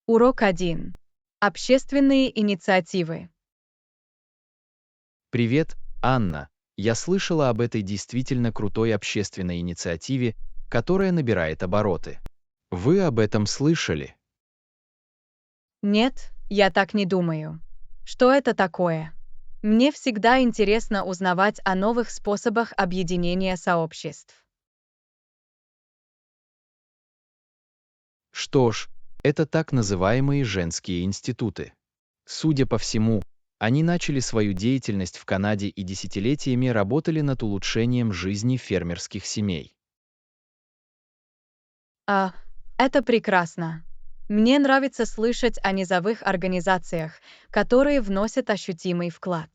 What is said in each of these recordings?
Урок 1. Общественные инициативы. Привет, Анна. Я слышала об этой действительно крутой общественной инициативе, которая набирает обороты. Вы об этом слышали? Нет, я так не думаю. Что это такое? Мне всегда интересно узнавать о новых способах объединения сообществ. Что ж, это так называемые женские институты. Судя по всему, они начали свою деятельность в Канаде и десятилетиями работали над улучшением жизни фермерских семей. А, это прекрасно. Мне нравится слышать о низовых организациях, которые вносят ощутимый вклад.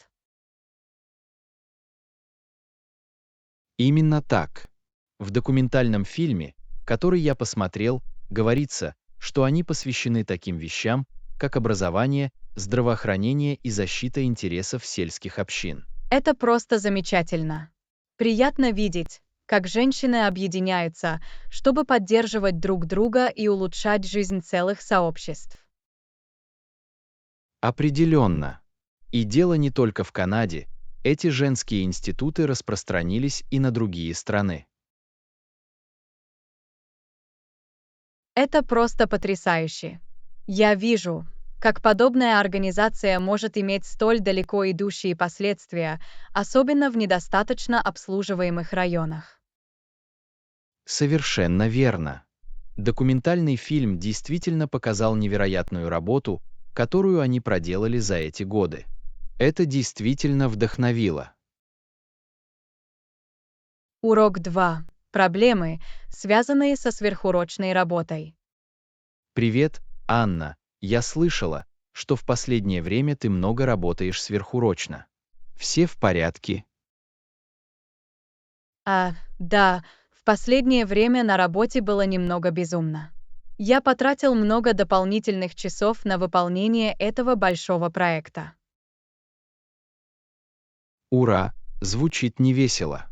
Именно так. В документальном фильме, который я посмотрел, говорится, что они посвящены таким вещам, как образование, здравоохранение и защита интересов сельских общин. Это просто замечательно. Приятно видеть, как женщины объединяются, чтобы поддерживать друг друга и улучшать жизнь целых сообществ. Определенно. И дело не только в Канаде, эти женские институты распространились и на другие страны. Это просто потрясающе. Я вижу, как подобная организация может иметь столь далеко идущие последствия, особенно в недостаточно обслуживаемых районах. Совершенно верно. Документальный фильм действительно показал невероятную работу, которую они проделали за эти годы. Это действительно вдохновило. Урок 2. Проблемы, связанные со сверхурочной работой. Привет, Анна. Я слышала, что в последнее время ты много работаешь сверхурочно. Все в порядке? Да, в последнее время на работе было немного безумно. Я потратил много дополнительных часов на выполнение этого большого проекта. Ура, звучит невесело.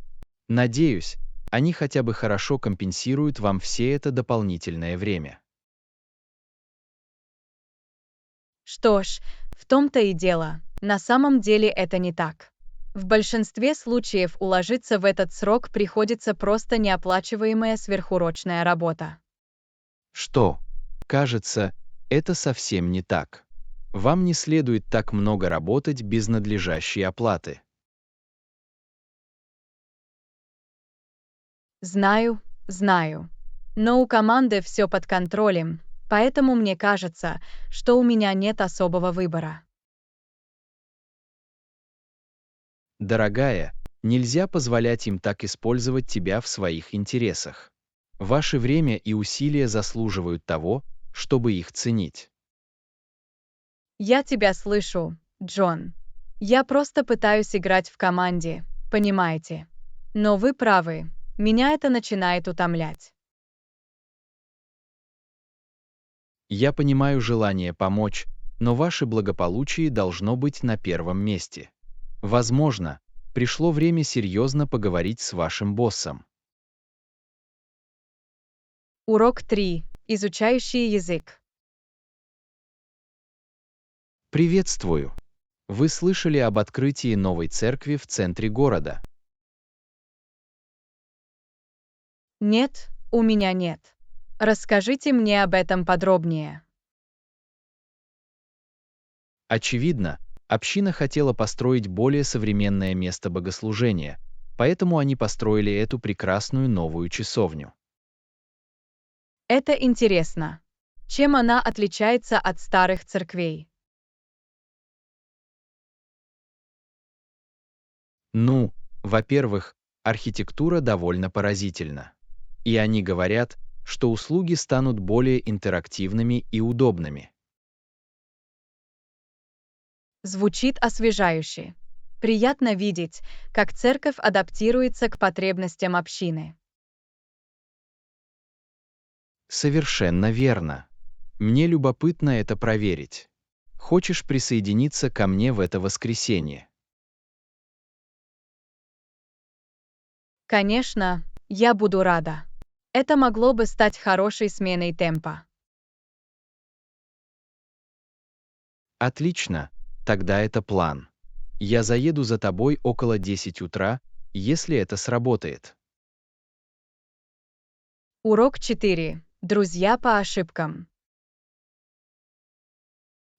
Надеюсь, они хотя бы хорошо компенсируют вам все это дополнительное время. Что ж, в том-то и дело. На самом деле это не так. В большинстве случаев уложиться в этот срок приходится просто неоплачиваемая сверхурочная работа. Что? Кажется, это совсем не так. Вам не следует так много работать без надлежащей оплаты. Знаю. Но у команды все под контролем, поэтому мне кажется, что у меня нет особого выбора. Дорогая, нельзя позволять им так использовать тебя в своих интересах. Ваше время и усилия заслуживают того, чтобы их ценить. Я тебя слышу, Джон. Я просто пытаюсь играть в команде, понимаете? Но вы правы, меня это начинает утомлять. Я понимаю желание помочь, но ваше благополучие должно быть на первом месте. Возможно, пришло время серьезно поговорить с вашим боссом. Урок 3. Изучающий язык. Приветствую. Вы слышали об открытии новой церкви в центре города? Нет, у меня нет. Расскажите мне об этом подробнее. Очевидно, община хотела построить более современное место богослужения, поэтому они построили эту прекрасную новую часовню. Это интересно. Чем она отличается от старых церквей? Ну, во-первых, архитектура довольно поразительна. И они говорят, что услуги станут более интерактивными и удобными. Звучит освежающе. Приятно видеть, как церковь адаптируется к потребностям общины. Совершенно верно. Мне любопытно это проверить. Хочешь присоединиться ко мне в это воскресенье? Конечно, я буду рада. Это могло бы стать хорошей сменой темпа. Отлично, тогда это план. Я заеду за тобой около 10 утра, если это сработает. Урок 4. Друзья по ошибкам.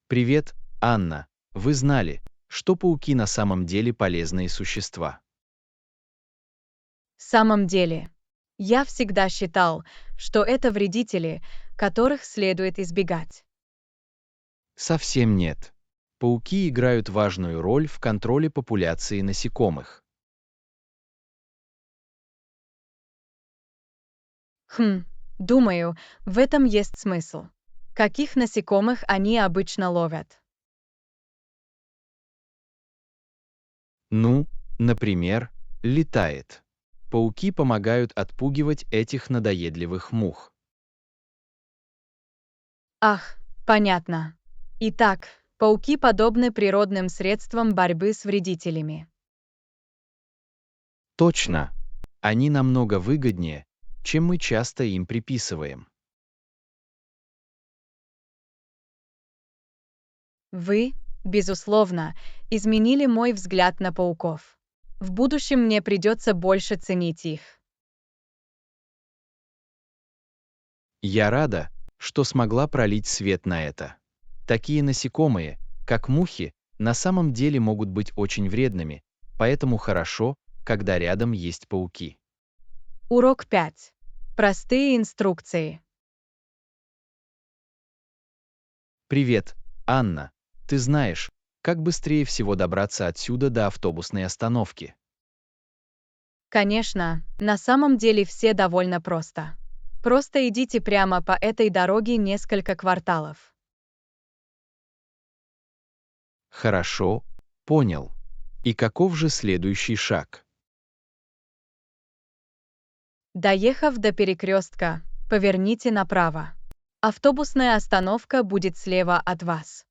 Привет, Анна. Вы знали, что пауки на самом деле полезные существа? В самом деле, я всегда считал, что это вредители, которых следует избегать. Совсем нет. Пауки играют важную роль в контроле популяции насекомых. Думаю, в этом есть смысл. Каких насекомых они обычно ловят? Ну, например, летает. Пауки помогают отпугивать этих надоедливых мух. Ах, понятно. Итак, пауки подобны природным средствам борьбы с вредителями. Точно. Они намного выгоднее, чем мы часто им приписываем. Вы, безусловно, изменили мой взгляд на пауков. В будущем мне придется больше ценить их. Я рада, что смогла пролить свет на это. Такие насекомые, как мухи, на самом деле могут быть очень вредными, поэтому хорошо, когда рядом есть пауки. Урок 5. Простые инструкции. Привет, Анна. Ты знаешь, как быстрее всего добраться отсюда до автобусной остановки? Конечно, на самом деле все довольно просто. Просто идите прямо по этой дороге несколько кварталов. Хорошо, понял. И каков же следующий шаг? Доехав до перекрестка, поверните направо. Автобусная остановка будет слева от вас.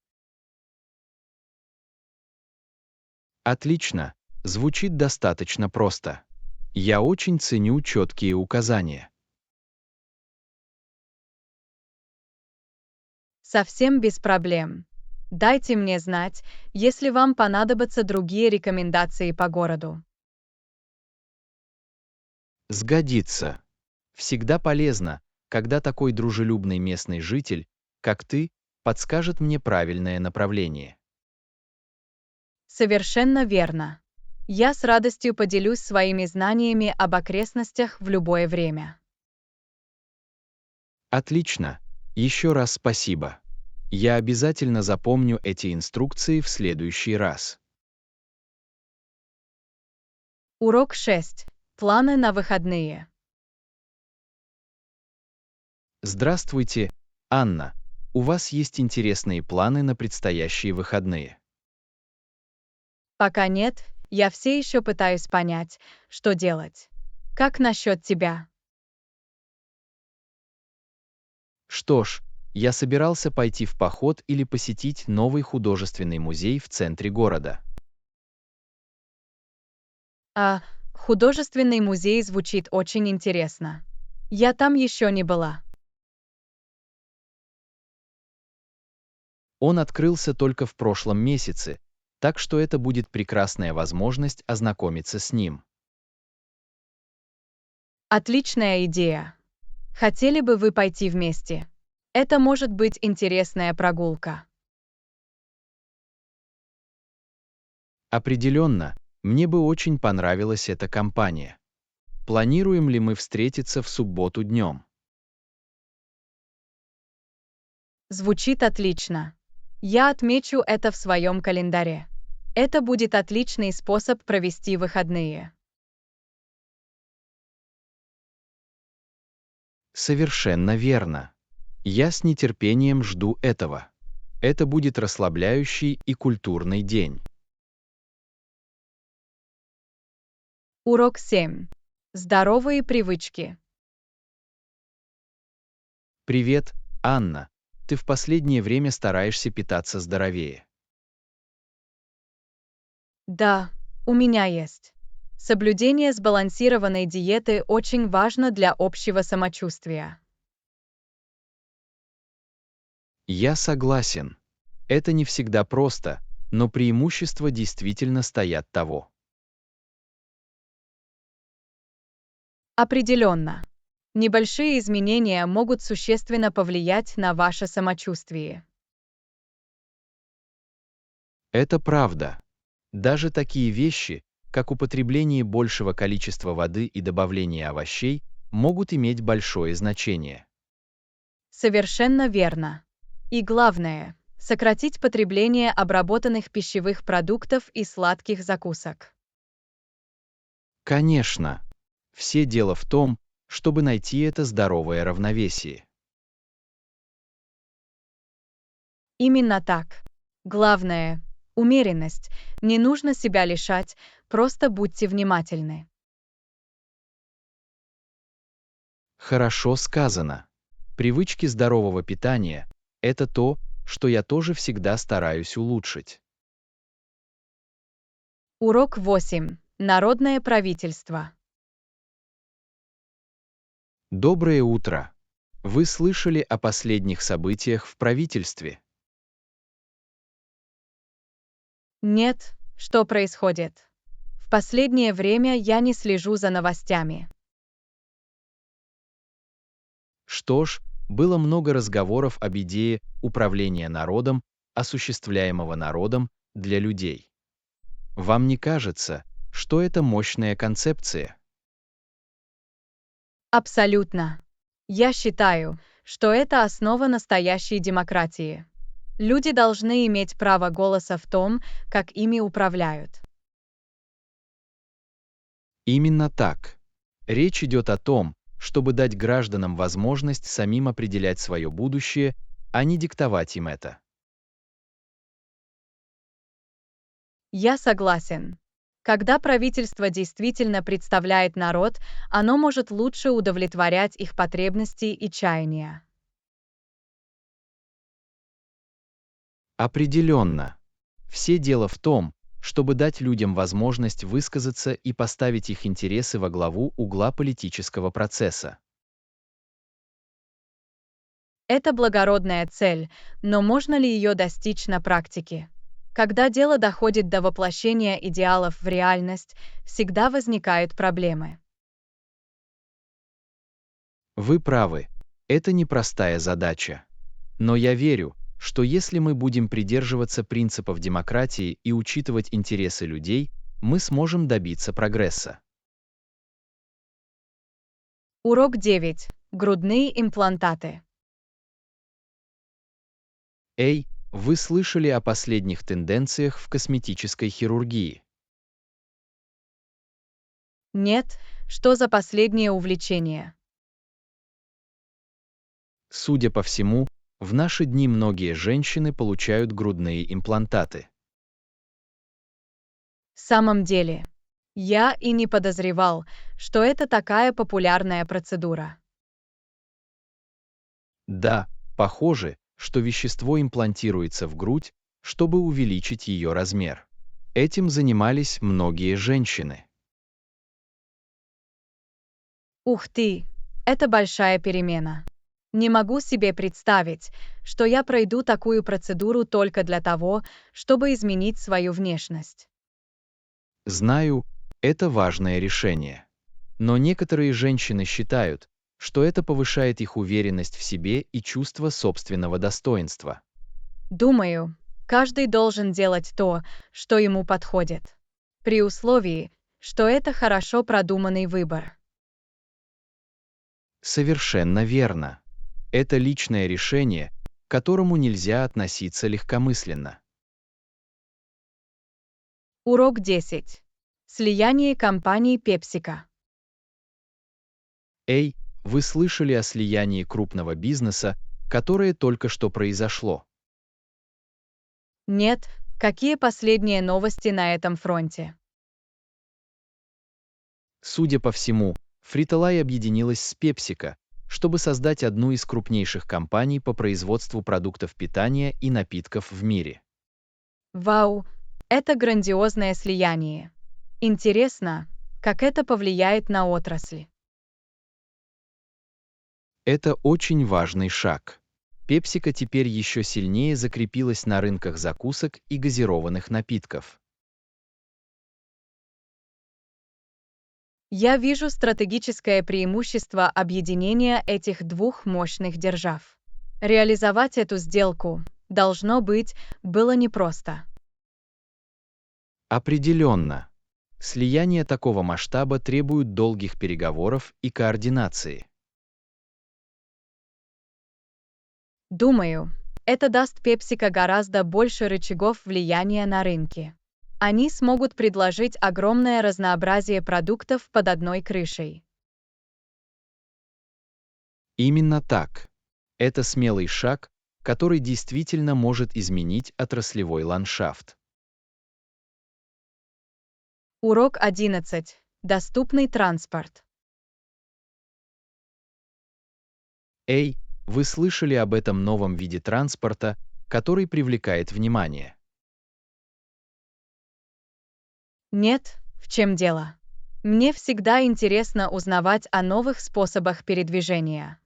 Отлично, звучит достаточно просто. Я очень ценю четкие указания. Совсем без проблем. Дайте мне знать, если вам понадобятся другие рекомендации по городу. Сгодится. Всегда полезно, когда такой дружелюбный местный житель, как ты, подскажет мне правильное направление. Совершенно верно. Я с радостью поделюсь своими знаниями об окрестностях в любое время. Отлично. Еще раз спасибо. Я обязательно запомню эти инструкции в следующий раз. Урок 6. Планы на выходные. Здравствуйте, Анна. У вас есть интересные планы на предстоящие выходные? Пока нет, я все еще пытаюсь понять, что делать. Как насчет тебя? Что ж, я собирался пойти в поход или посетить новый художественный музей в центре города. Художественный музей звучит очень интересно. Я там еще не была. Он открылся только в прошлом месяце, так что это будет прекрасная возможность ознакомиться с ним. Отличная идея. Хотели бы вы пойти вместе? Это может быть интересная прогулка. Определенно, мне бы очень понравилась эта компания. Планируем ли мы встретиться в субботу днем? Звучит отлично. Я отмечу это в своем календаре. Это будет отличный способ провести выходные. Совершенно верно. Я с нетерпением жду этого. Это будет расслабляющий и культурный день. Урок 7. Здоровые привычки. Привет, Анна. Ты в последнее время стараешься питаться здоровее. Да, у меня есть. Соблюдение сбалансированной диеты очень важно для общего самочувствия. Я согласен. Это не всегда просто, но преимущества действительно стоят того. Определенно. Небольшие изменения могут существенно повлиять на ваше самочувствие. Это правда. Даже такие вещи, как употребление большего количества воды и добавление овощей, могут иметь большое значение. Совершенно верно. И главное, сократить потребление обработанных пищевых продуктов и сладких закусок. Конечно, все дело в том, чтобы найти это здоровое равновесие. Именно так. Главное — умеренность. Не нужно себя лишать, просто будьте внимательны. Хорошо сказано. Привычки здорового питания — это то, что я тоже всегда стараюсь улучшить. Урок 8. Народное правительство. Доброе утро. Вы слышали о последних событиях в правительстве? Нет, что происходит? В последнее время я не слежу за новостями. Что ж, было много разговоров об идее управления народом, осуществляемого народом для людей. Вам не кажется, что это мощная концепция? Абсолютно. Я считаю, что это основа настоящей демократии. Люди должны иметь право голоса в том, как ими управляют. Именно так. Речь идет о том, чтобы дать гражданам возможность самим определять свое будущее, а не диктовать им это. Я согласен. Когда правительство действительно представляет народ, оно может лучше удовлетворять их потребности и чаяния. Определенно. Все дело в том, чтобы дать людям возможность высказаться и поставить их интересы во главу угла политического процесса. Это благородная цель, но можно ли ее достичь на практике? Когда дело доходит до воплощения идеалов в реальность, всегда возникают проблемы. Вы правы, это непростая задача. Но я верю, что если мы будем придерживаться принципов демократии и учитывать интересы людей, мы сможем добиться прогресса. Урок 9. Грудные имплантаты. Эй, вы слышали о последних тенденциях в косметической хирургии? Нет, что за последнее увлечение? Судя по всему, в наши дни многие женщины получают грудные имплантаты. В самом деле, я и не подозревал, что это такая популярная процедура. Да, похоже, что вещество имплантируется в грудь, чтобы увеличить ее размер. Этим занимались многие женщины. Ух ты, это большая перемена. Не могу себе представить, что я пройду такую процедуру только для того, чтобы изменить свою внешность. Знаю, это важное решение. Но некоторые женщины считают, что это повышает их уверенность в себе и чувство собственного достоинства. Думаю, каждый должен делать то, что ему подходит. При условии, что это хорошо продуманный выбор. Совершенно верно. Это личное решение, к которому нельзя относиться легкомысленно. Урок 10. Слияние компаний PepsiCo. Эй, вы слышали о слиянии крупного бизнеса, которое только что произошло? Нет, какие последние новости на этом фронте? Судя по всему, Frito-Lay объединилась с PepsiCo, чтобы создать одну из крупнейших компаний по производству продуктов питания и напитков в мире. Вау, это грандиозное слияние. Интересно, как это повлияет на отрасль? Это очень важный шаг. PepsiCo теперь еще сильнее закрепилась на рынках закусок и газированных напитков. Я вижу стратегическое преимущество объединения этих двух мощных держав. Реализовать эту сделку, было непросто. Определенно. Слияние такого масштаба требует долгих переговоров и координации. Думаю, это даст PepsiCo гораздо больше рычагов влияния на рынке. Они смогут предложить огромное разнообразие продуктов под одной крышей. Именно так. Это смелый шаг, который действительно может изменить отраслевой ландшафт. Урок 11. Доступный транспорт. Эй, вы слышали об этом новом виде транспорта, который привлекает внимание? Нет, в чем дело? Мне всегда интересно узнавать о новых способах передвижения.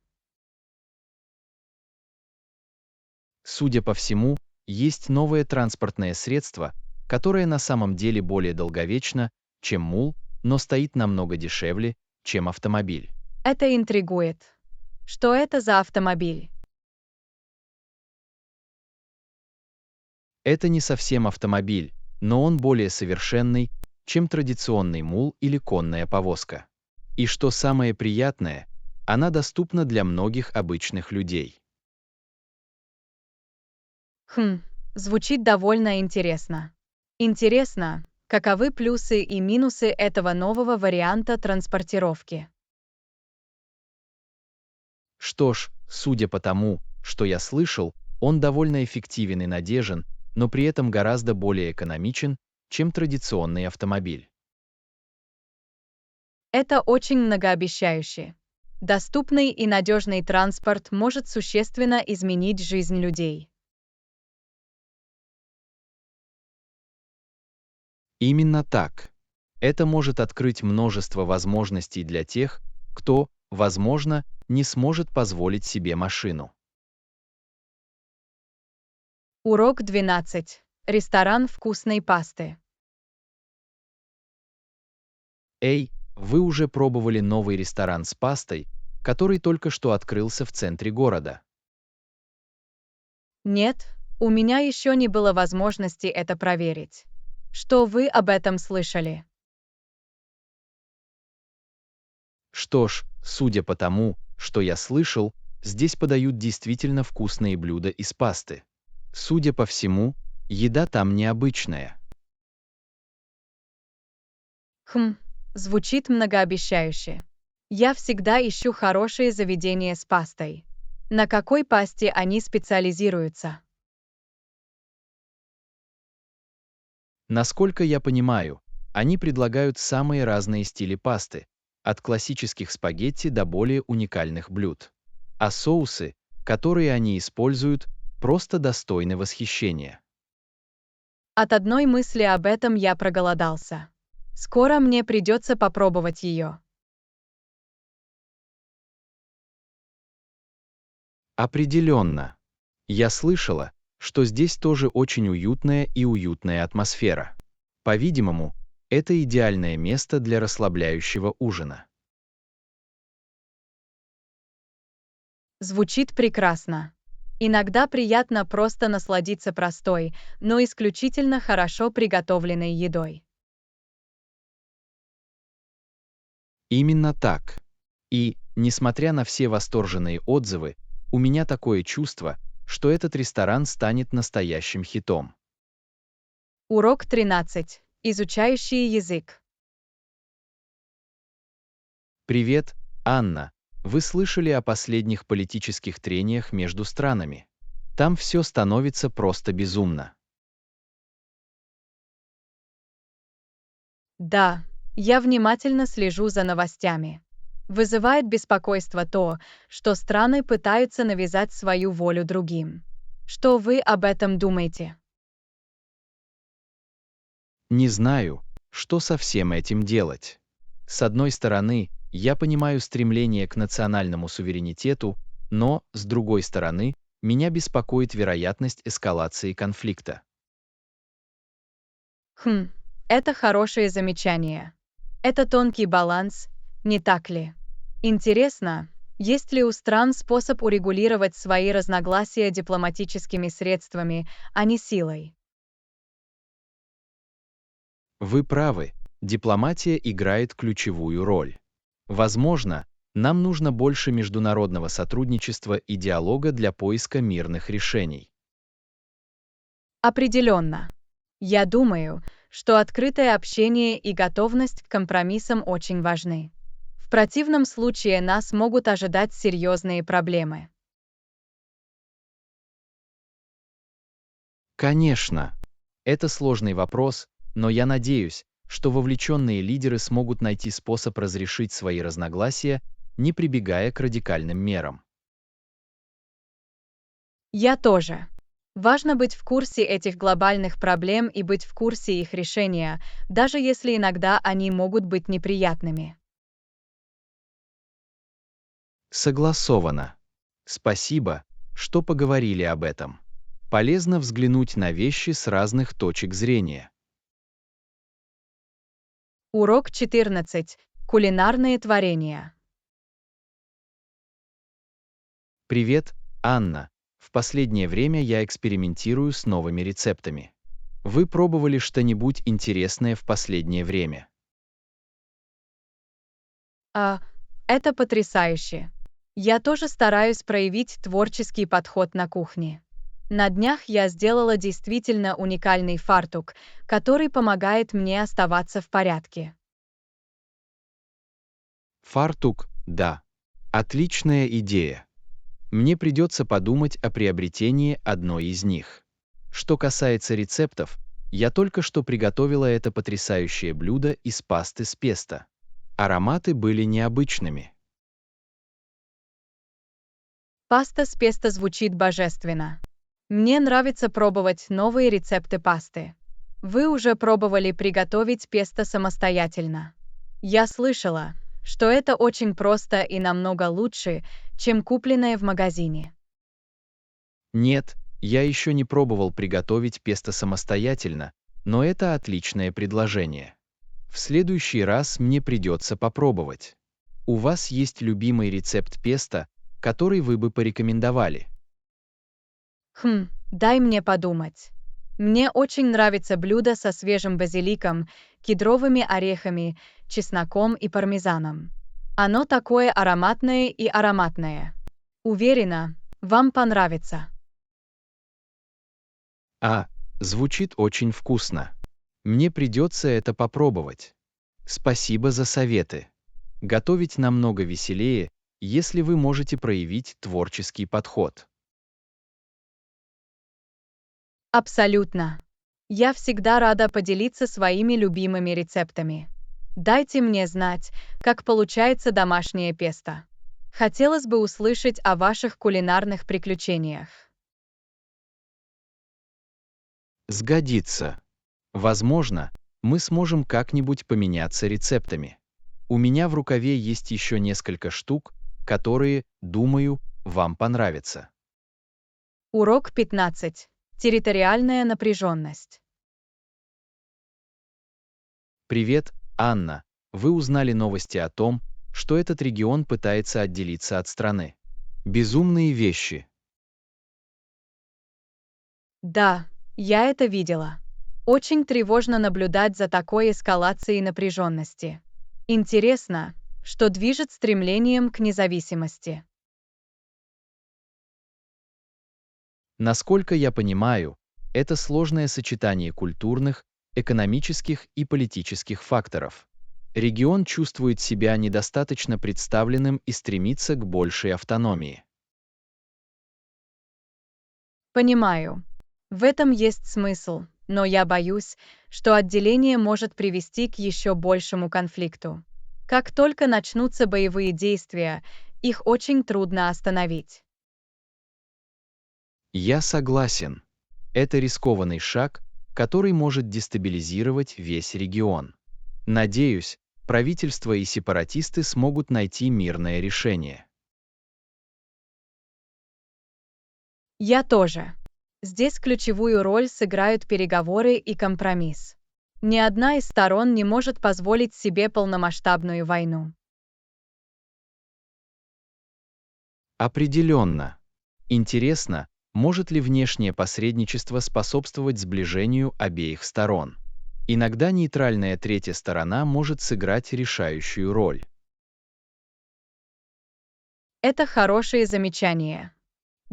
Судя по всему, есть новое транспортное средство, которое на самом деле более долговечно, чем мул, но стоит намного дешевле, чем автомобиль. Это интригует. Что это за автомобиль? Это не совсем автомобиль, но он более совершенный, чем традиционный мул или конная повозка. И что самое приятное, она доступна для многих обычных людей. Звучит довольно интересно. Интересно, каковы плюсы и минусы этого нового варианта транспортировки? Что ж, судя по тому, что я слышал, он довольно эффективен и надежен, но при этом гораздо более экономичен, чем традиционный автомобиль. Это очень многообещающе. Доступный и надежный транспорт может существенно изменить жизнь людей. Именно так. Это может открыть множество возможностей для тех, кто, возможно, не сможет позволить себе машину. Урок 12. Ресторан вкусной пасты. Эй, вы уже пробовали новый ресторан с пастой, который только что открылся в центре города? Нет, у меня еще не было возможности это проверить. Что вы об этом слышали? Что ж, судя по тому, что я слышал, здесь подают действительно вкусные блюда из пасты. Судя по всему, еда там необычная. Звучит многообещающе. Я всегда ищу хорошие заведения с пастой. На какой пасте они специализируются? Насколько я понимаю, они предлагают самые разные стили пасты, от классических спагетти до более уникальных блюд. А соусы, которые они используют, просто достойны восхищения. От одной мысли об этом я проголодался. Скоро мне придется попробовать ее. Определенно. Я слышала, что здесь тоже очень уютная атмосфера. По-видимому, это идеальное место для расслабляющего ужина. Звучит прекрасно. Иногда приятно просто насладиться простой, но исключительно хорошо приготовленной едой. Именно так. И, несмотря на все восторженные отзывы, у меня такое чувство, что этот ресторан станет настоящим хитом. Урок 13. Изучающий язык. Привет, Анна. Вы слышали о последних политических трениях между странами? Там все становится просто безумно. Да, я внимательно слежу за новостями. Вызывает беспокойство то, что страны пытаются навязать свою волю другим. Что вы об этом думаете? Не знаю, что со всем этим делать. С одной стороны, я понимаю стремление к национальному суверенитету, но, с другой стороны, меня беспокоит вероятность эскалации конфликта. Это хорошее замечание. Это тонкий баланс, не так ли? Интересно, есть ли у стран способ урегулировать свои разногласия дипломатическими средствами, а не силой? Вы правы, дипломатия играет ключевую роль. Возможно, нам нужно больше международного сотрудничества и диалога для поиска мирных решений. Определенно. Я думаю, что открытое общение и готовность к компромиссам очень важны. В противном случае нас могут ожидать серьезные проблемы. Конечно, это сложный вопрос, но я надеюсь, что вовлеченные лидеры смогут найти способ разрешить свои разногласия, не прибегая к радикальным мерам. Я тоже. Важно быть в курсе этих глобальных проблем и быть в курсе их решения, даже если иногда они могут быть неприятными. Согласовано. Спасибо, что поговорили об этом. Полезно взглянуть на вещи с разных точек зрения. Урок 14. Кулинарные творения. Привет, Анна. В последнее время я экспериментирую с новыми рецептами. Вы пробовали что-нибудь интересное в последнее время? А, это потрясающе. Я тоже стараюсь проявить творческий подход на кухне. На днях я сделала действительно уникальный фартук, который помогает мне оставаться в порядке. Фартук, да. Отличная идея. Мне придется подумать о приобретении одной из них. Что касается рецептов, я только что приготовила это потрясающее блюдо из пасты с песто. Ароматы были необычными. Паста с песто звучит божественно. Мне нравится пробовать новые рецепты пасты. Вы уже пробовали приготовить песто самостоятельно? Я слышала, что это очень просто и намного лучше, чем купленное в магазине. Нет, я еще не пробовал приготовить песто самостоятельно, но это отличное предложение. В следующий раз мне придется попробовать. У вас есть любимый рецепт песто, который вы бы порекомендовали? Дай мне подумать. Мне очень нравится блюдо со свежим базиликом, кедровыми орехами, чесноком и пармезаном. Оно такое ароматное и ароматное. Уверена, вам понравится. А, звучит очень вкусно. Мне придется это попробовать. Спасибо за советы. Готовить намного веселее, если вы можете проявить творческий подход. Абсолютно. Я всегда рада поделиться своими любимыми рецептами. Дайте мне знать, как получается домашнее песто. Хотелось бы услышать о ваших кулинарных приключениях. Сгодится. Возможно, мы сможем как-нибудь поменяться рецептами. У меня в рукаве есть еще несколько штук, которые, думаю, вам понравятся. Урок 15. Территориальная напряженность. Привет, Анна. Вы узнали новости о том, что этот регион пытается отделиться от страны. Безумные вещи. Да, я это видела. Очень тревожно наблюдать за такой эскалацией напряженности. Интересно, что движет стремлением к независимости. Насколько я понимаю, это сложное сочетание культурных, экономических и политических факторов. Регион чувствует себя недостаточно представленным и стремится к большей автономии. Понимаю. В этом есть смысл, но я боюсь, что отделение может привести к еще большему конфликту. Как только начнутся боевые действия, их очень трудно остановить. Я согласен. Это рискованный шаг, который может дестабилизировать весь регион. Надеюсь, правительство и сепаратисты смогут найти мирное решение. Я тоже. Здесь ключевую роль сыграют переговоры и компромисс. Ни одна из сторон не может позволить себе полномасштабную войну. Определенно. Интересно, может ли внешнее посредничество способствовать сближению обеих сторон? Иногда нейтральная третья сторона может сыграть решающую роль. Это хорошее замечание.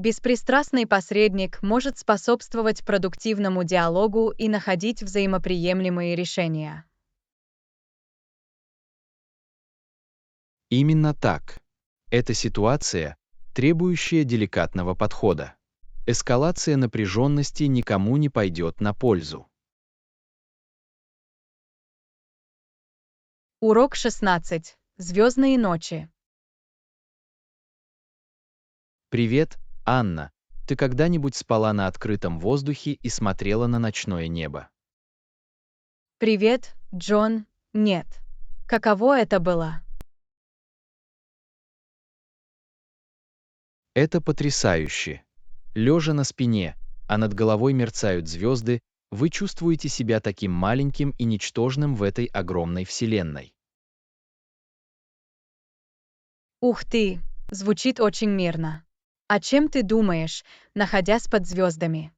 Беспристрастный посредник может способствовать продуктивному диалогу и находить взаимоприемлемые решения. Именно так. Это ситуация, требующая деликатного подхода. Эскалация напряженности никому не пойдет на пользу. Урок 16. Звездные ночи. Привет, Анна. Ты когда-нибудь спала на открытом воздухе и смотрела на ночное небо? Привет, Джон. Нет. Каково это было? Это потрясающе. Лежа на спине, а над головой мерцают звезды, вы чувствуете себя таким маленьким и ничтожным в этой огромной вселенной. Ух ты, звучит очень мирно. О чем ты думаешь, находясь под звездами?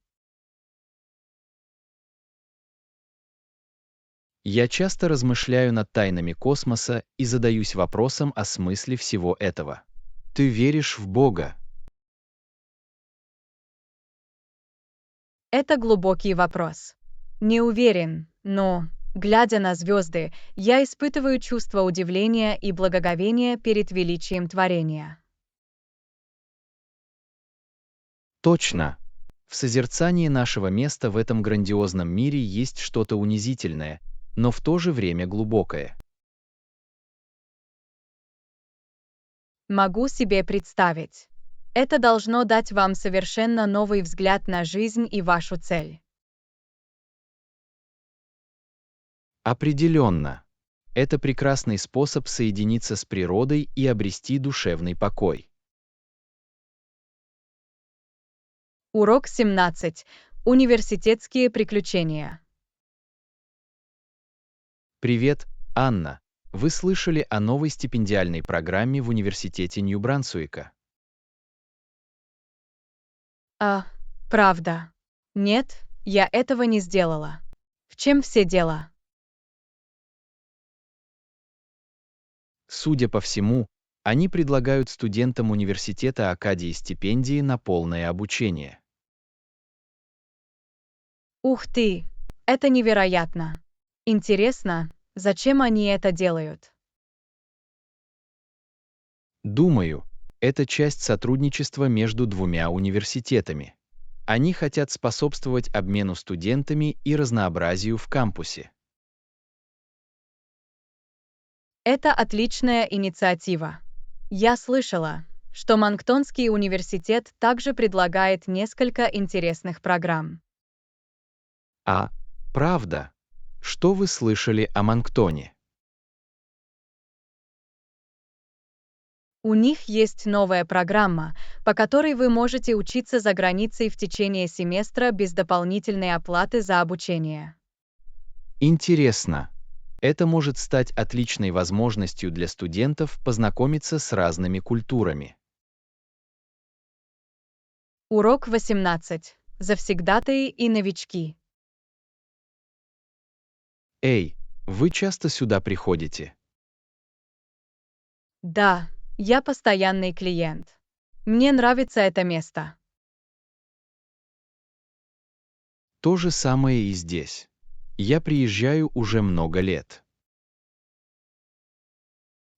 Я часто размышляю над тайнами космоса и задаюсь вопросом о смысле всего этого. Ты веришь в Бога? Это глубокий вопрос. Не уверен, но, глядя на звезды, я испытываю чувство удивления и благоговения перед величием творения. Точно. В созерцании нашего места в этом грандиозном мире есть что-то унизительное, но в то же время глубокое. Могу себе представить. Это должно дать вам совершенно новый взгляд на жизнь и вашу цель. Определенно. Это прекрасный способ соединиться с природой и обрести душевный покой. Урок 17. Университетские приключения. Привет, Анна. Вы слышали о новой стипендиальной программе в университете Нью-Брансуика? А, правда. Нет, я этого не сделала. В чем все дело? Судя по всему, они предлагают студентам университета Акадии стипендии на полное обучение. Ух ты, это невероятно. Интересно, зачем они это делают? Думаю, это часть сотрудничества между двумя университетами. Они хотят способствовать обмену студентами и разнообразию в кампусе. Это отличная инициатива. Я слышала, что Монктонский университет также предлагает несколько интересных программ. А, правда? Что вы слышали о Монктоне? У них есть новая программа, по которой вы можете учиться за границей в течение семестра без дополнительной оплаты за обучение. Интересно. Это может стать отличной возможностью для студентов познакомиться с разными культурами. Урок 18. Завсегдатаи и новички. Эй, вы часто сюда приходите? Да, я постоянный клиент. Мне нравится это место. То же самое и здесь. Я приезжаю уже много лет.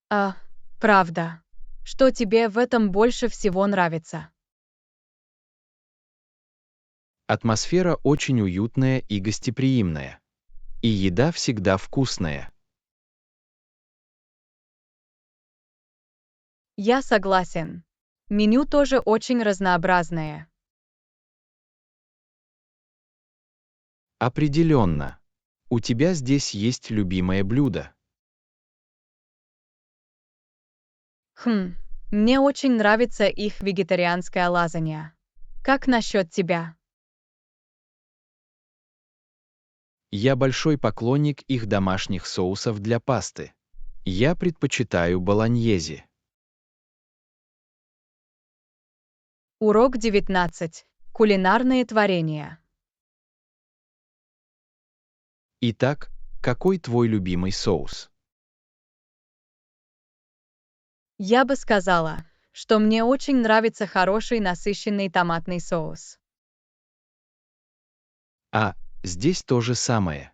А, правда. Что тебе в этом больше всего нравится? Атмосфера очень уютная и гостеприимная. И еда всегда вкусная. Я согласен. Меню тоже очень разнообразное. Определенно. У тебя здесь есть любимое блюдо. Мне очень нравится их вегетарианская лазанья. Как насчет тебя? Я большой поклонник их домашних соусов для пасты. Я предпочитаю болоньезе. Урок 19. Кулинарные творения. Итак, какой твой любимый соус? Я бы сказала, что мне очень нравится хороший насыщенный томатный соус. А, здесь то же самое.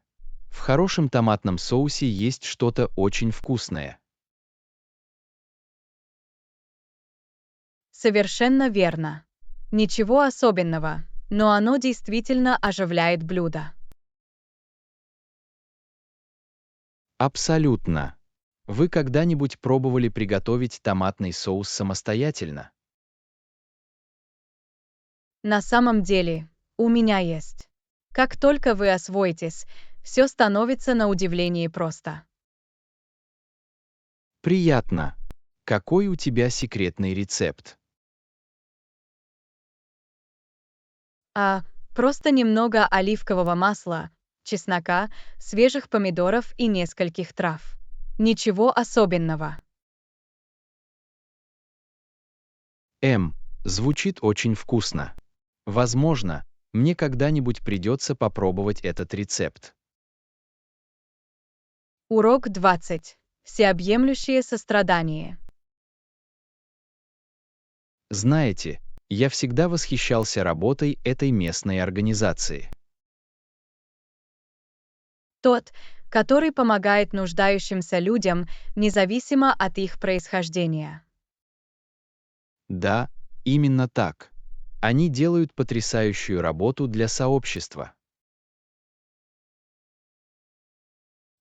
В хорошем томатном соусе есть что-то очень вкусное. Совершенно верно. Ничего особенного, но оно действительно оживляет блюдо. Абсолютно. Вы когда-нибудь пробовали приготовить томатный соус самостоятельно? На самом деле, у меня есть. Как только вы освоитесь, все становится на удивление просто. Приятно. Какой у тебя секретный рецепт? А просто немного оливкового масла, чеснока, свежих помидоров и нескольких трав. Ничего особенного. Звучит очень вкусно. Возможно, мне когда-нибудь придется попробовать этот рецепт. Урок 20. Всеобъемлющее сострадание. Знаете, я всегда восхищался работой этой местной организации. Тот, который помогает нуждающимся людям, независимо от их происхождения. Да, именно так. Они делают потрясающую работу для сообщества.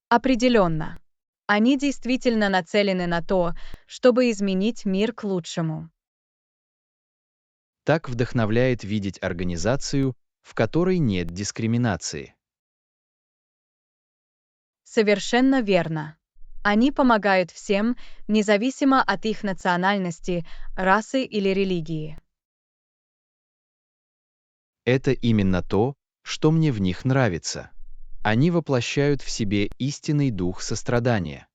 Определенно. Они действительно нацелены на то, чтобы изменить мир к лучшему. Так вдохновляет видеть организацию, в которой нет дискриминации. Совершенно верно. Они помогают всем, независимо от их национальности, расы или религии. Это именно то, что мне в них нравится. Они воплощают в себе истинный дух сострадания.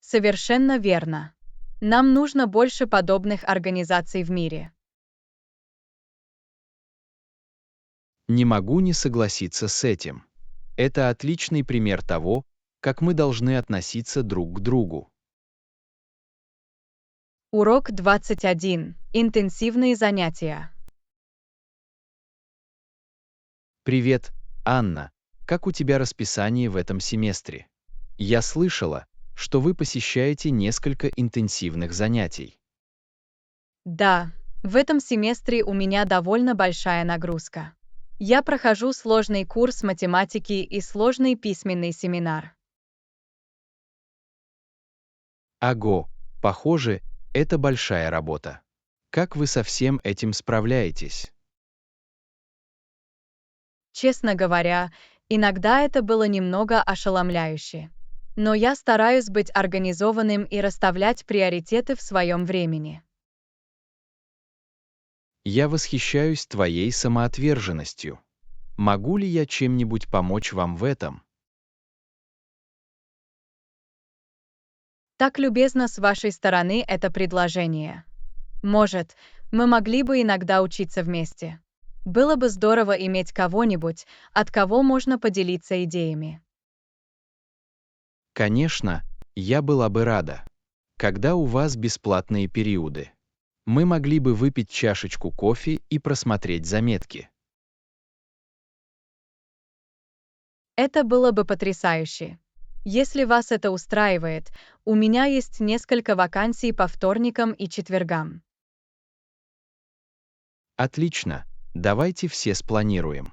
Совершенно верно. Нам нужно больше подобных организаций в мире. Не могу не согласиться с этим. Это отличный пример того, как мы должны относиться друг к другу. Урок 21. Интенсивные занятия. Привет, Анна. Как у тебя расписание в этом семестре? Я слышала, что вы посещаете несколько интенсивных занятий. Да, в этом семестре у меня довольно большая нагрузка. Я прохожу сложный курс математики и сложный письменный семинар. Аго, похоже, это большая работа. Как вы со всем этим справляетесь? Честно говоря, иногда это было немного ошеломляюще. Но я стараюсь быть организованным и расставлять приоритеты в своем времени. Я восхищаюсь твоей самоотверженностью. Могу ли я чем-нибудь помочь вам в этом? Так любезно с вашей стороны это предложение. Может, мы могли бы иногда учиться вместе. Было бы здорово иметь кого-нибудь, от кого можно поделиться идеями. Конечно, я была бы рада. Когда у вас бесплатные периоды? Мы могли бы выпить чашечку кофе и просмотреть заметки. Это было бы потрясающе. Если вас это устраивает, у меня есть несколько вакансий по вторникам и четвергам. Отлично, давайте все спланируем.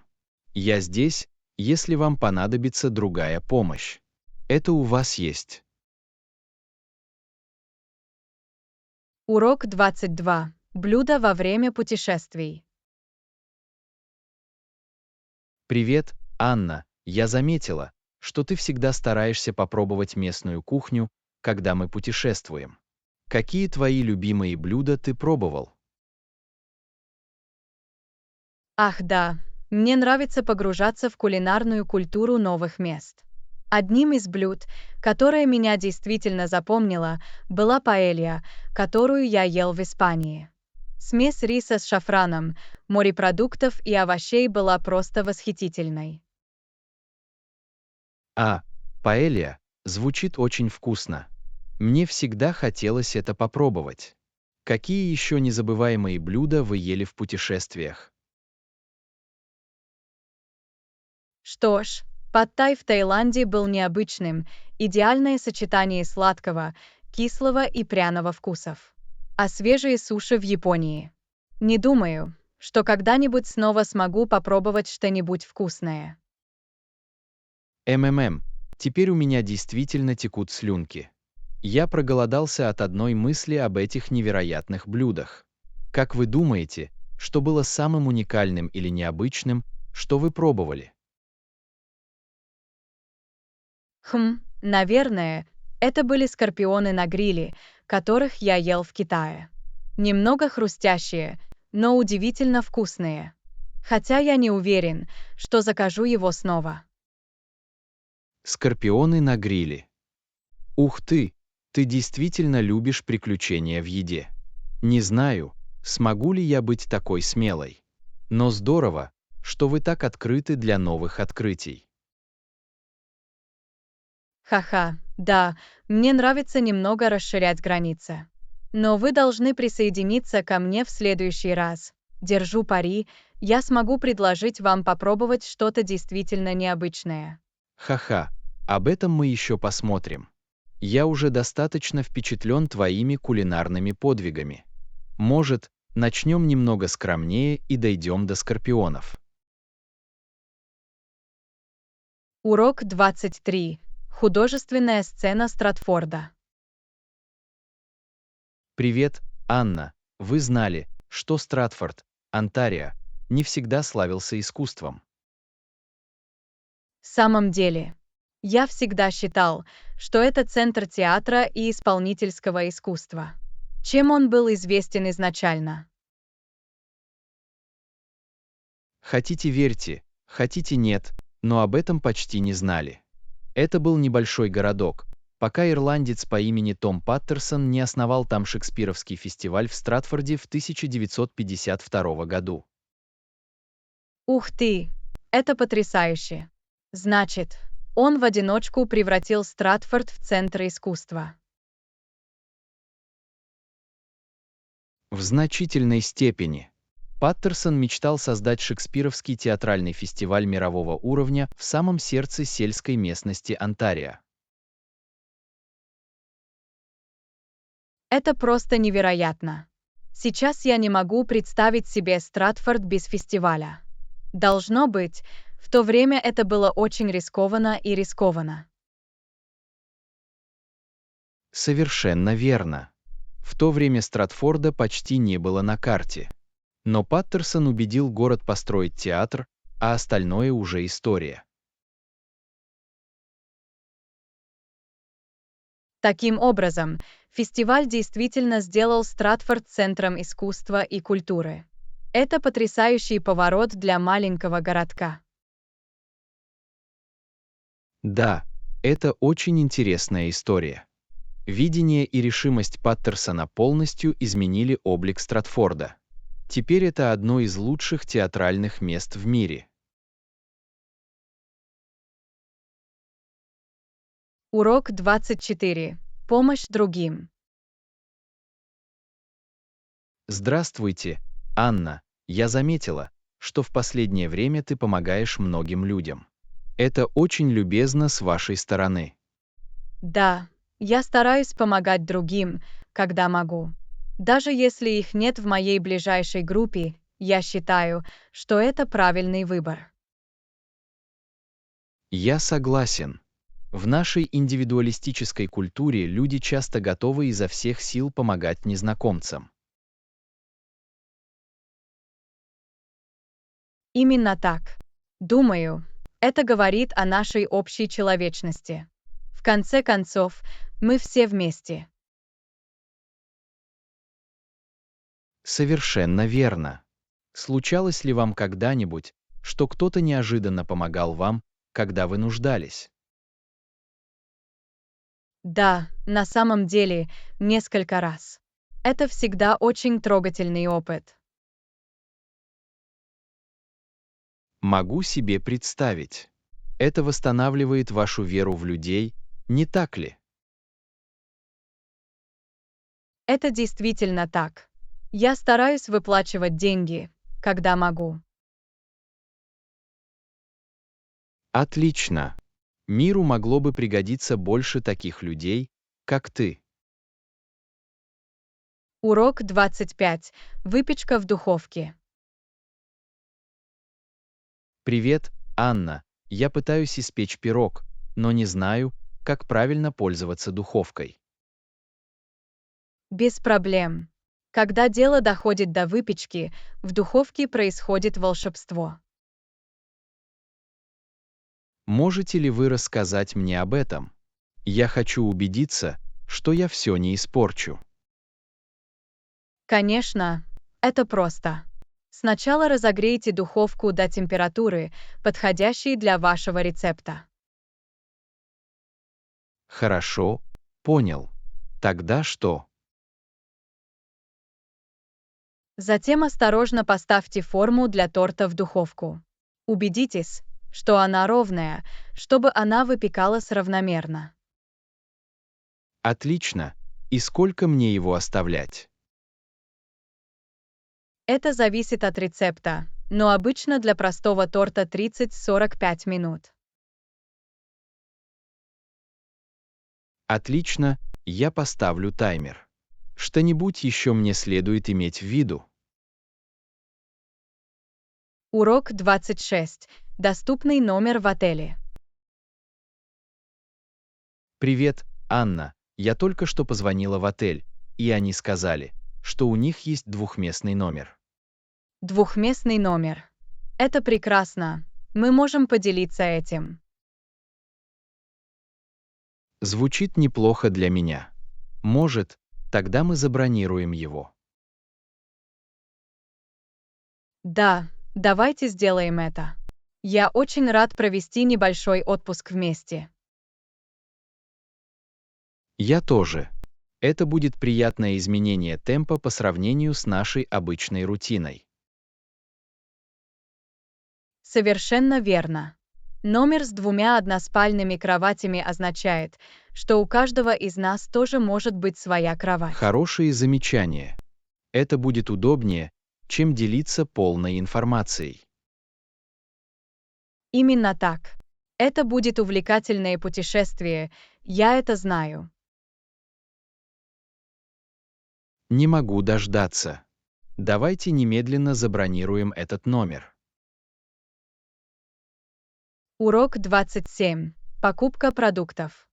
Я здесь, если вам понадобится другая помощь. Это у вас есть. Урок 22. Блюда во время путешествий. Привет, Анна. Я заметила, что ты всегда стараешься попробовать местную кухню, когда мы путешествуем. Какие твои любимые блюда ты пробовал? Ах да, мне нравится погружаться в кулинарную культуру новых мест. Одним из блюд, которое меня действительно запомнило, была паэлья, которую я ел в Испании. Смесь риса с шафраном, морепродуктов и овощей была просто восхитительной. А, паэлья, звучит очень вкусно. Мне всегда хотелось это попробовать. Какие еще незабываемые блюда вы ели в путешествиях? Что ж, пад-тай в Таиланде был необычным, идеальное сочетание сладкого, кислого и пряного вкусов. А свежие суши в Японии. Не думаю, что когда-нибудь снова смогу попробовать что-нибудь вкусное. Теперь у меня действительно текут слюнки. Я проголодался от одной мысли об этих невероятных блюдах. Как вы думаете, что было самым уникальным или необычным, что вы пробовали? Наверное, это были скорпионы на гриле, которых я ел в Китае. Немного хрустящие, но удивительно вкусные. Хотя я не уверен, что закажу его снова. Скорпионы на гриле. Ух ты действительно любишь приключения в еде. Не знаю, смогу ли я быть такой смелой. Но здорово, что вы так открыты для новых открытий. Ха-ха, да, мне нравится немного расширять границы. Но вы должны присоединиться ко мне в следующий раз. Держу пари, я смогу предложить вам попробовать что-то действительно необычное. Ха-ха, об этом мы еще посмотрим. Я уже достаточно впечатлен твоими кулинарными подвигами. Может, начнем немного скромнее и дойдем до скорпионов. Урок 23. Художественная сцена Стратфорда. Привет, Анна. Вы знали, что Стратфорд, Онтарио, не всегда славился искусством. В самом деле, я всегда считал, что это центр театра и исполнительского искусства. Чем он был известен изначально? Хотите верьте, хотите нет, но об этом почти не знали. Это был небольшой городок, пока ирландец по имени Том Паттерсон не основал там шекспировский фестиваль в Стратфорде в 1952 году. Ух ты! Это потрясающе! Значит, он в одиночку превратил Стратфорд в центр искусства. В значительной степени. Паттерсон мечтал создать шекспировский театральный фестиваль мирового уровня в самом сердце сельской местности Онтарио. Это просто невероятно. Сейчас я не могу представить себе Стратфорд без фестиваля. Должно быть, в то время это было очень рискованно и рискованно. Совершенно верно. В то время Стратфорда почти не было на карте. Но Паттерсон убедил город построить театр, а остальное уже история. Таким образом, фестиваль действительно сделал Стратфорд центром искусства и культуры. Это потрясающий поворот для маленького городка. Да, это очень интересная история. Видение и решимость Паттерсона полностью изменили облик Стратфорда. Теперь это одно из лучших театральных мест в мире. Урок 24. Помощь другим. Здравствуйте, Анна. Я заметила, что в последнее время ты помогаешь многим людям. Это очень любезно с вашей стороны. Да, я стараюсь помогать другим, когда могу. Даже если их нет в моей ближайшей группе, я считаю, что это правильный выбор. Я согласен. В нашей индивидуалистической культуре люди часто готовы изо всех сил помогать незнакомцам. Именно так. Думаю, это говорит о нашей общей человечности. В конце концов, мы все вместе. Совершенно верно. Случалось ли вам когда-нибудь, что кто-то неожиданно помогал вам, когда вы нуждались? Да, на самом деле, несколько раз. Это всегда очень трогательный опыт. Могу себе представить. Это восстанавливает вашу веру в людей, не так ли? Это действительно так. Я стараюсь выплачивать деньги, когда могу. Отлично. Миру могло бы пригодиться больше таких людей, как ты. Урок 25. Выпечка в духовке. Привет, Анна. Я пытаюсь испечь пирог, но не знаю, как правильно пользоваться духовкой. Без проблем. Когда дело доходит до выпечки, в духовке происходит волшебство. Можете ли вы рассказать мне об этом? Я хочу убедиться, что я все не испорчу. Конечно, это просто. Сначала разогрейте духовку до температуры, подходящей для вашего рецепта. Хорошо, понял. Тогда что? Затем осторожно поставьте форму для торта в духовку. Убедитесь, что она ровная, чтобы она выпекалась равномерно. Отлично. И сколько мне его оставлять? Это зависит от рецепта, но обычно для простого торта 30-45 минут. Отлично, я поставлю таймер. Что-нибудь еще мне следует иметь в виду? Урок 26. Доступный номер в отеле. Привет, Анна. Я только что позвонила в отель, и они сказали, что у них есть двухместный номер. Двухместный номер. Это прекрасно. Мы можем поделиться этим. Звучит неплохо для меня. Может, тогда мы забронируем его. Да, давайте сделаем это. Я очень рад провести небольшой отпуск вместе. Я тоже. Это будет приятное изменение темпа по сравнению с нашей обычной рутиной. Совершенно верно. Номер с двумя односпальными кроватями означает, что у каждого из нас тоже может быть своя кровать. Хорошие замечания. Это будет удобнее, чем делиться полной информацией. Именно так. Это будет увлекательное путешествие, я это знаю. Не могу дождаться. Давайте немедленно забронируем этот номер. Урок 27. Покупка продуктов.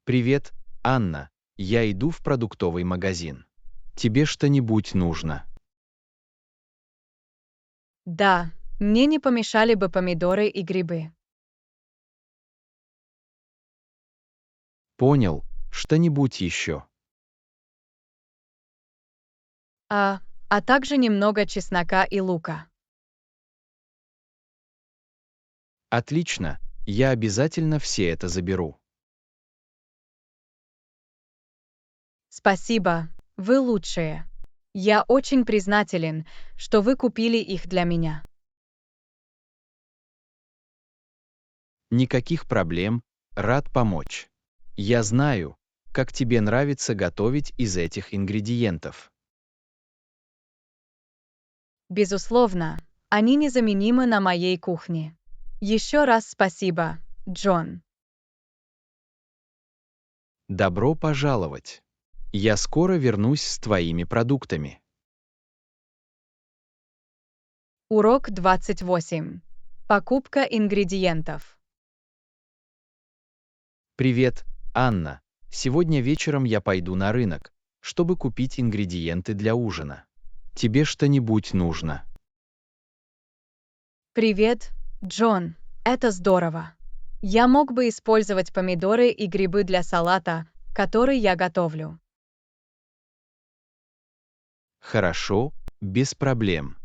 Привет, Анна. Я иду в продуктовый магазин. Тебе что-нибудь нужно? Да, мне не помешали бы помидоры и грибы. Понял, что-нибудь еще. А также немного чеснока и лука. Отлично, я обязательно все это заберу. Спасибо, вы лучшие. Я очень признателен, что вы купили их для меня. Никаких проблем, рад помочь. Я знаю, как тебе нравится готовить из этих ингредиентов. Безусловно, они незаменимы на моей кухне. Еще раз спасибо, Джон. Добро пожаловать. Я скоро вернусь с твоими продуктами. Урок 28. Покупка ингредиентов. Привет, Анна. Сегодня вечером я пойду на рынок, чтобы купить ингредиенты для ужина. Тебе что-нибудь нужно? Привет, Джон. Это здорово. Я мог бы использовать помидоры и грибы для салата, который я готовлю. Хорошо, без проблем.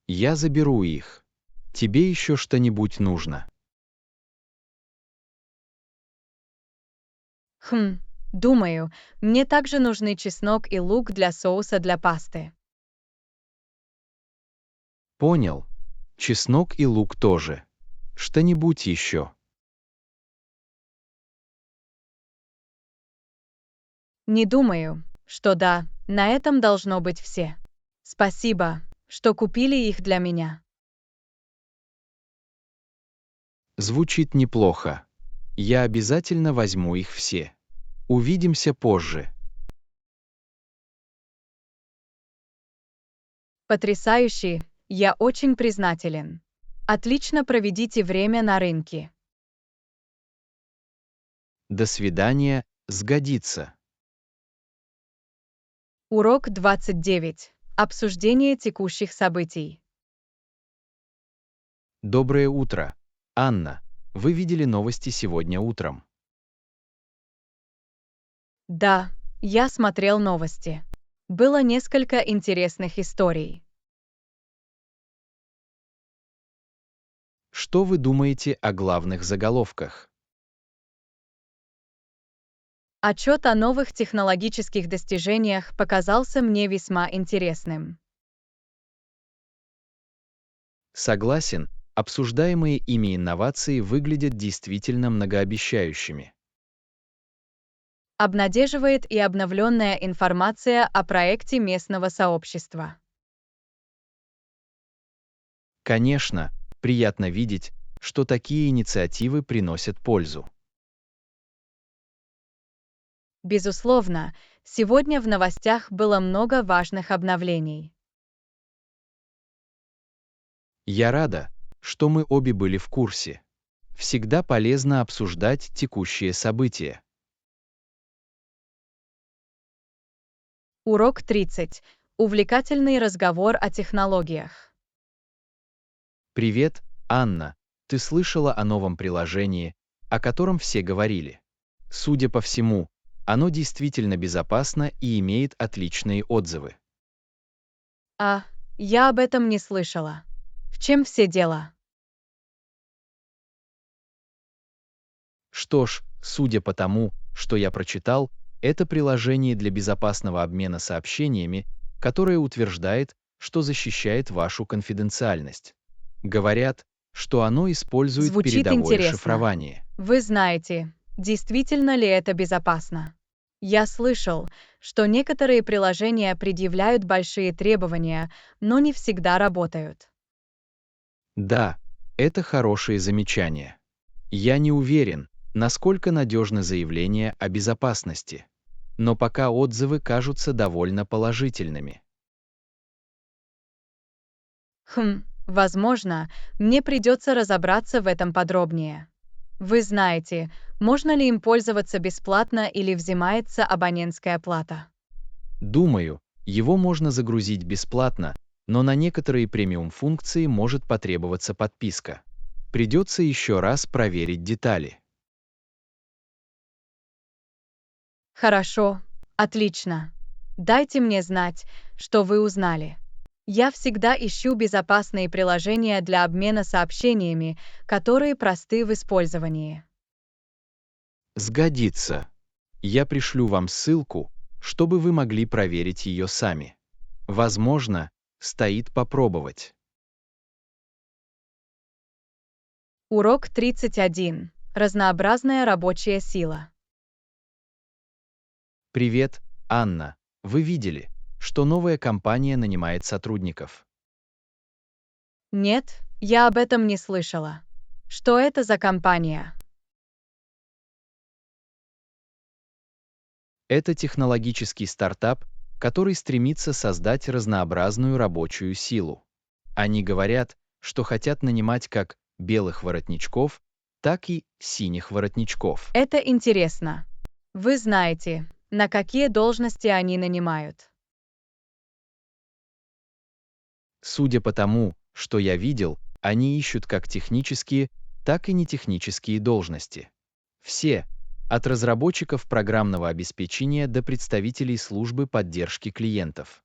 Я заберу их. Тебе еще что-нибудь нужно? Думаю, мне также нужны чеснок и лук для соуса для пасты. Понял. Чеснок и лук тоже. Что-нибудь еще? Не думаю, что да, на этом должно быть все. Спасибо, что купили их для меня. Звучит неплохо. Я обязательно возьму их все. Увидимся позже. Потрясающе, я очень признателен. Отлично проведите время на рынке. До свидания, сгодится. Урок 29. Обсуждение текущих событий. Доброе утро. Анна, вы видели новости сегодня утром? Да, я смотрел новости. Было несколько интересных историй. Что вы думаете о главных заголовках? Отчет о новых технологических достижениях показался мне весьма интересным. Согласен, обсуждаемые ими инновации выглядят действительно многообещающими. Обнадеживает и обновленная информация о проекте местного сообщества. Конечно, приятно видеть, что такие инициативы приносят пользу. Безусловно, сегодня в новостях было много важных обновлений. Я рада, что мы обе были в курсе. Всегда полезно обсуждать текущие события. Урок 30. Увлекательный разговор о технологиях. Привет, Анна. Ты слышала о новом приложении, о котором все говорили? Судя по всему, оно действительно безопасно и имеет отличные отзывы. Я об этом не слышала. В чем все дело? Что ж, судя по тому, что я прочитал, это приложение для безопасного обмена сообщениями, которое утверждает, что защищает вашу конфиденциальность. Говорят, что оно использует Звучит передовое интересно. шифрование. Вы знаете, действительно ли это безопасно? Я слышал, что некоторые приложения предъявляют большие требования, но не всегда работают. Да, это хорошее замечание. Я не уверен, насколько надежны заявления о безопасности. Но пока отзывы кажутся довольно положительными. Возможно, мне придется разобраться в этом подробнее. Вы знаете, можно ли им пользоваться бесплатно или взимается абонентская плата? Думаю, его можно загрузить бесплатно, но на некоторые премиум-функции может потребоваться подписка. Придется еще раз проверить детали. Хорошо, отлично. Дайте мне знать, что вы узнали. Я всегда ищу безопасные приложения для обмена сообщениями, которые просты в использовании. Сгодится. Я пришлю вам ссылку, чтобы вы могли проверить ее сами. Возможно, стоит попробовать. Урок 31. Разнообразная рабочая сила. Привет, Анна. Вы видели, что новая компания нанимает сотрудников? Нет, я об этом не слышала. Что это за компания? Это технологический стартап, который стремится создать разнообразную рабочую силу. Они говорят, что хотят нанимать как белых воротничков, так и синих воротничков. Это интересно. Вы знаете, на какие должности они нанимают? Судя по тому, что я видел, они ищут как технические, так и нетехнические должности. Все, от разработчиков программного обеспечения до представителей службы поддержки клиентов.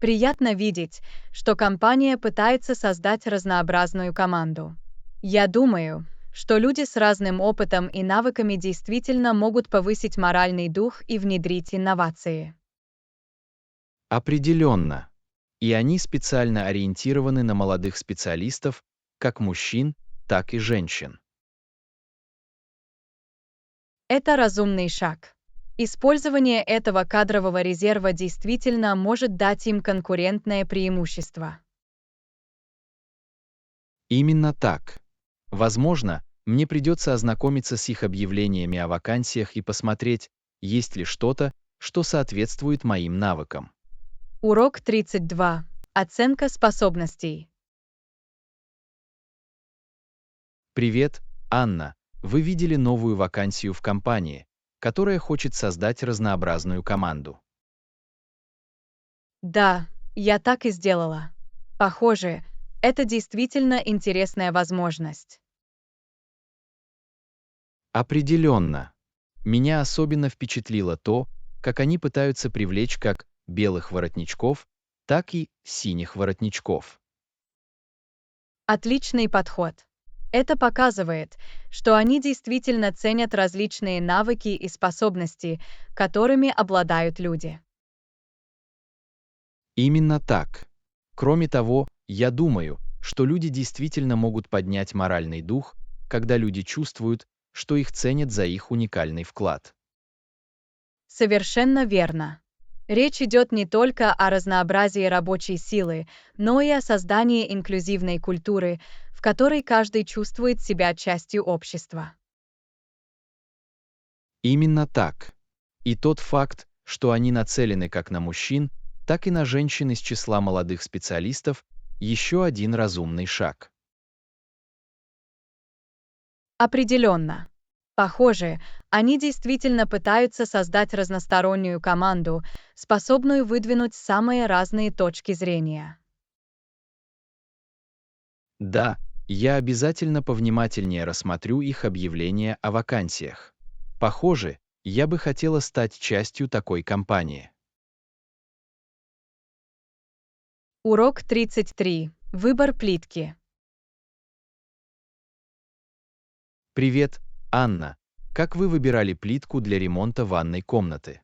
Приятно видеть, что компания пытается создать разнообразную команду. Я думаю, что люди с разным опытом и навыками действительно могут повысить моральный дух и внедрить инновации. Определенно. И они специально ориентированы на молодых специалистов, как мужчин, так и женщин. Это разумный шаг. Использование этого кадрового резерва действительно может дать им конкурентное преимущество. Именно так. Возможно, мне придется ознакомиться с их объявлениями о вакансиях и посмотреть, есть ли что-то, что соответствует моим навыкам. Урок 32. Оценка способностей. Привет, Анна. Вы видели новую вакансию в компании, которая хочет создать разнообразную команду. Да, я так и сделала. Похоже, это действительно интересная возможность. Определенно. Меня особенно впечатлило то, как они пытаются привлечь как белых воротничков, так и синих воротничков. Отличный подход. Это показывает, что они действительно ценят различные навыки и способности, которыми обладают люди. Именно так. Кроме того, я думаю, что люди действительно могут поднять моральный дух, когда люди чувствуют, что их ценят за их уникальный вклад. Совершенно верно. Речь идет не только о разнообразии рабочей силы, но и о создании инклюзивной культуры, в которой каждый чувствует себя частью общества. Именно так. И тот факт, что они нацелены как на мужчин, так и на женщин из числа молодых специалистов, еще один разумный шаг. Определенно. Похоже, они действительно пытаются создать разностороннюю команду, способную выдвинуть самые разные точки зрения. Да, я обязательно повнимательнее рассмотрю их объявления о вакансиях. Похоже, я бы хотела стать частью такой компании. Урок 33. Выбор плитки. Привет, Анна. Как вы выбирали плитку для ремонта ванной комнаты?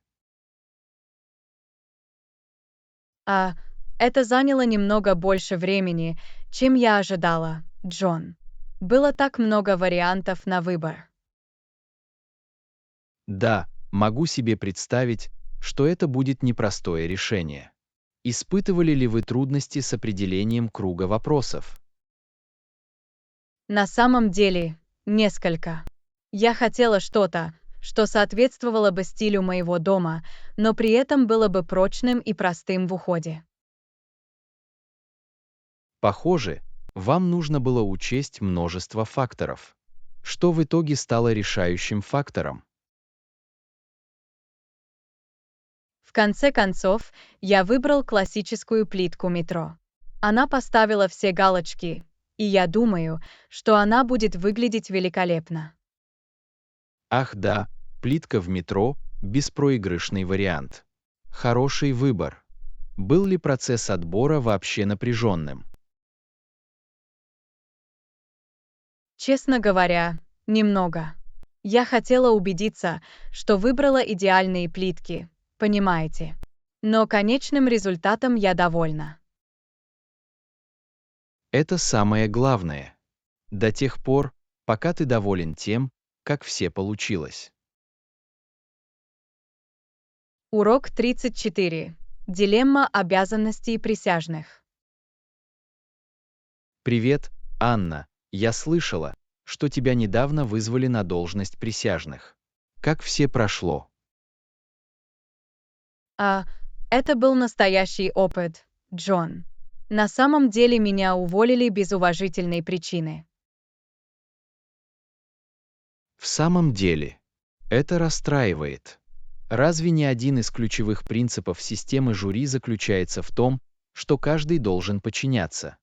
А, это заняло немного больше времени, чем я ожидала, Джон. Было так много вариантов на выбор. Да, могу себе представить, что это будет непростое решение. Испытывали ли вы трудности с определением круга вопросов? На самом деле, несколько. Я хотела что-то, что соответствовало бы стилю моего дома, но при этом было бы прочным и простым в уходе. Похоже, вам нужно было учесть множество факторов. Что в итоге стало решающим фактором? В конце концов, я выбрал классическую плитку метро. Она поставила все галочки, и я думаю, что она будет выглядеть великолепно. Ах да, плитка в метро– беспроигрышный вариант. Хороший выбор. Был ли процесс отбора вообще напряженным? Честно говоря, немного. Я хотела убедиться, что выбрала идеальные плитки, понимаете. Но конечным результатом я довольна. Это самое главное. До тех пор, пока ты доволен тем, как все получилось. Урок 34. Дилемма обязанностей присяжных. Привет, Анна. Я слышала, что тебя недавно вызвали на должность присяжных. Как все прошло? А, это был настоящий опыт, Джон. На самом деле меня уволили без уважительной причины. В самом деле, это расстраивает. Разве не один из ключевых принципов системы жюри заключается в том, что каждый должен подчиняться?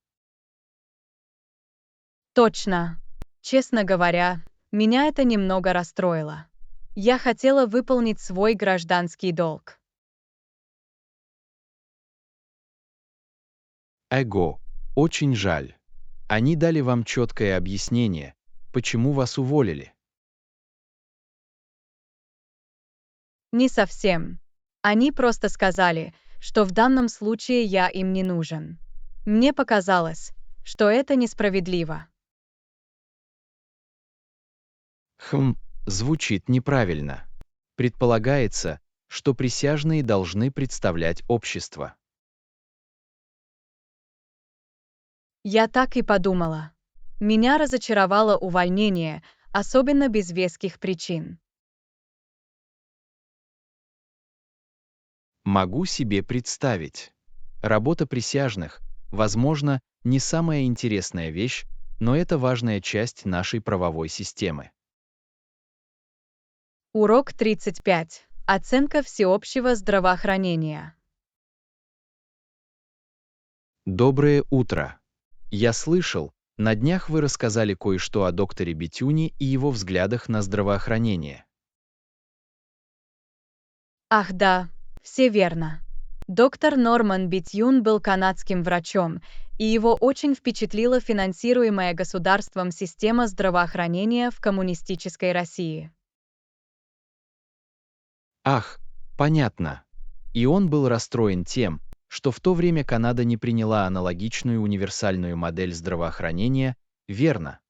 Точно. Честно говоря, меня это немного расстроило. Я хотела выполнить свой гражданский долг. Эго, очень жаль. Они дали вам четкое объяснение, почему вас уволили. Не совсем. Они просто сказали, что в данном случае я им не нужен. Мне показалось, что это несправедливо. Звучит неправильно. Предполагается, что присяжные должны представлять общество. Я так и подумала. Меня разочаровало увольнение, особенно без веских причин. Могу себе представить. Работа присяжных, возможно, не самая интересная вещь, но это важная часть нашей правовой системы. Урок 35. Оценка всеобщего здравоохранения. Доброе утро. Я слышал, на днях вы рассказали кое-что о докторе Бетюни и его взглядах на здравоохранение. Ах да, все верно. Доктор Норман Битюн был канадским врачом, и его очень впечатлила финансируемая государством система здравоохранения в коммунистической России. Ах, понятно. И он был расстроен тем, что в то время Канада не приняла аналогичную универсальную модель здравоохранения, верно?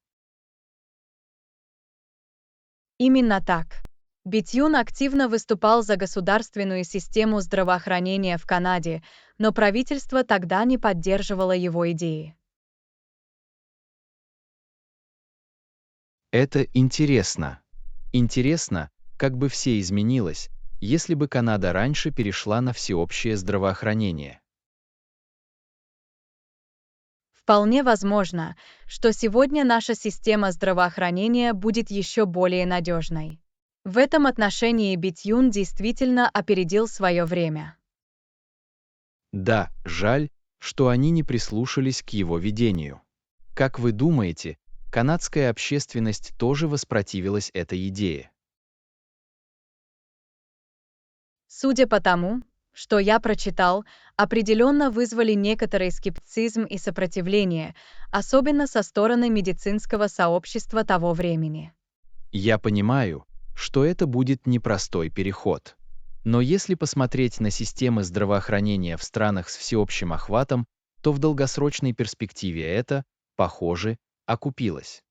Именно так. Битюн активно выступал за государственную систему здравоохранения в Канаде, но правительство тогда не поддерживало его идеи. Это интересно. Интересно, как бы все изменилось, если бы Канада раньше перешла на всеобщее здравоохранение. Вполне возможно, что сегодня наша система здравоохранения будет еще более надежной. В этом отношении Битюн действительно опередил свое время. Да, жаль, что они не прислушались к его видению. Как вы думаете, канадская общественность тоже воспротивилась этой идее? Судя по тому, что я прочитал, определенно вызвали некоторый скептицизм и сопротивление, особенно со стороны медицинского сообщества того времени. Я понимаю, что это будет непростой переход. Но если посмотреть на системы здравоохранения в странах с всеобщим охватом, то в долгосрочной перспективе это, похоже, окупилось.